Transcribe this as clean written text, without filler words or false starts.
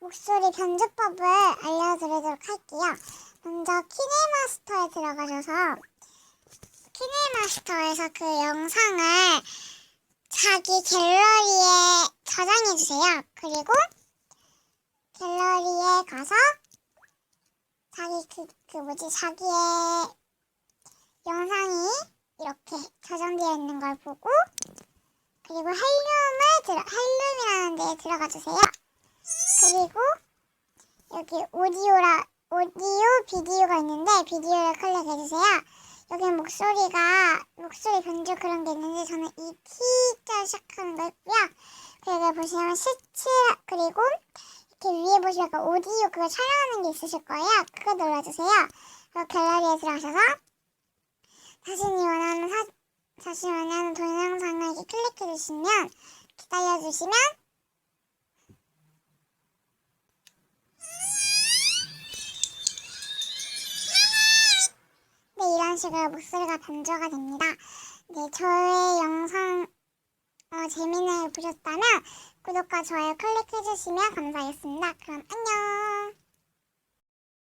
목소리 변조법을 알려드리도록 할게요. 먼저 키네마스터에 들어가셔서 키네마스터에서 그 영상을 자기 갤러리에 저장해주세요. 그리고 갤러리에 가서 자기 자기의 영상이 이렇게 저장되어 있는 걸 보고, 그리고 헬룸이라는 데에 들어가 주세요. 그리고 여기 오디오 비디오가 있는데 비디오를 클릭해 주세요. 여기 목소리 변조 그런 게 있는데 저는 이 T자 시작하는 거 있고요. 그리고 보시면 그리고 이렇게 위에 보시면 오디오 그거 촬영하는 게 있으실 거예요. 그거 눌러주세요. 그리고 갤러리에 들어가셔서 자신이 원하는 동영상을 이렇게 클릭해 주시면, 기다려 주시면 네, 이런 식으로 목소리가 변조가 됩니다. 네, 저의 영상 재미나게 보셨다면 구독과 좋아요 클릭해 주시면 감사하겠습니다. 그럼 안녕.